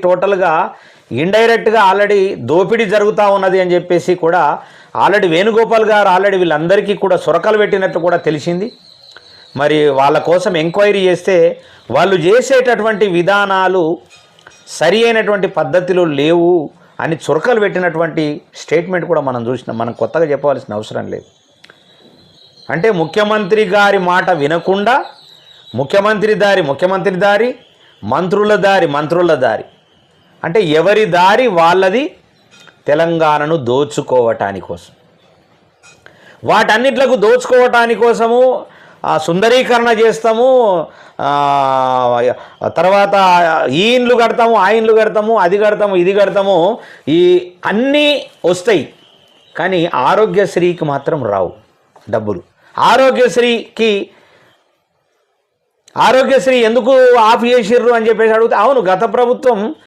టోటల్గా ఇండైరెక్ట్గా ఆల్రెడీ దోపిడీ జరుగుతూ ఉన్నది అని చెప్పేసి కూడా ఆల్రెడీ వేణుగోపాల్ గారు ఆల్రెడీ వీళ్ళందరికీ కూడా సొరకలు పెట్టినట్టు కూడా తెలిసింది. మరి వాళ్ళ కోసం ఎంక్వైరీ చేస్తే వాళ్ళు చేసేటటువంటి విధానాలు సరి అయినటువంటి పద్ధతిలో లేవు అని చురకలు పెట్టినటువంటి స్టేట్మెంట్ కూడా మనం చూసినాం. మనం కొత్తగా చెప్పవలసిన అవసరం లేదు. అంటే ముఖ్యమంత్రి గారి మాట వినకుండా ముఖ్యమంత్రి దారి, మంత్రుల దారి అంటే ఎవరి దారి వాళ్ళది తెలంగాణను దోచుకోవటాని కోసం, వాటన్నిట్లకు దోచుకోవటాని కోసము సుందరీకరణ చేస్తాము, తర్వాత ఈ ఇండ్లు కడతాము, ఆ ఇండ్లు కడతాము, అది కడతాము, ఇది కడతాము, ఈ అన్నీ వస్తాయి. కానీ ఆరోగ్యశ్రీకి మాత్రం రావు డబ్బులు. ఆరోగ్యశ్రీ ఎందుకు ఆఫ్ చేసిర్రు అని చెప్పేసి అడిగితే అవును గత ప్రభుత్వం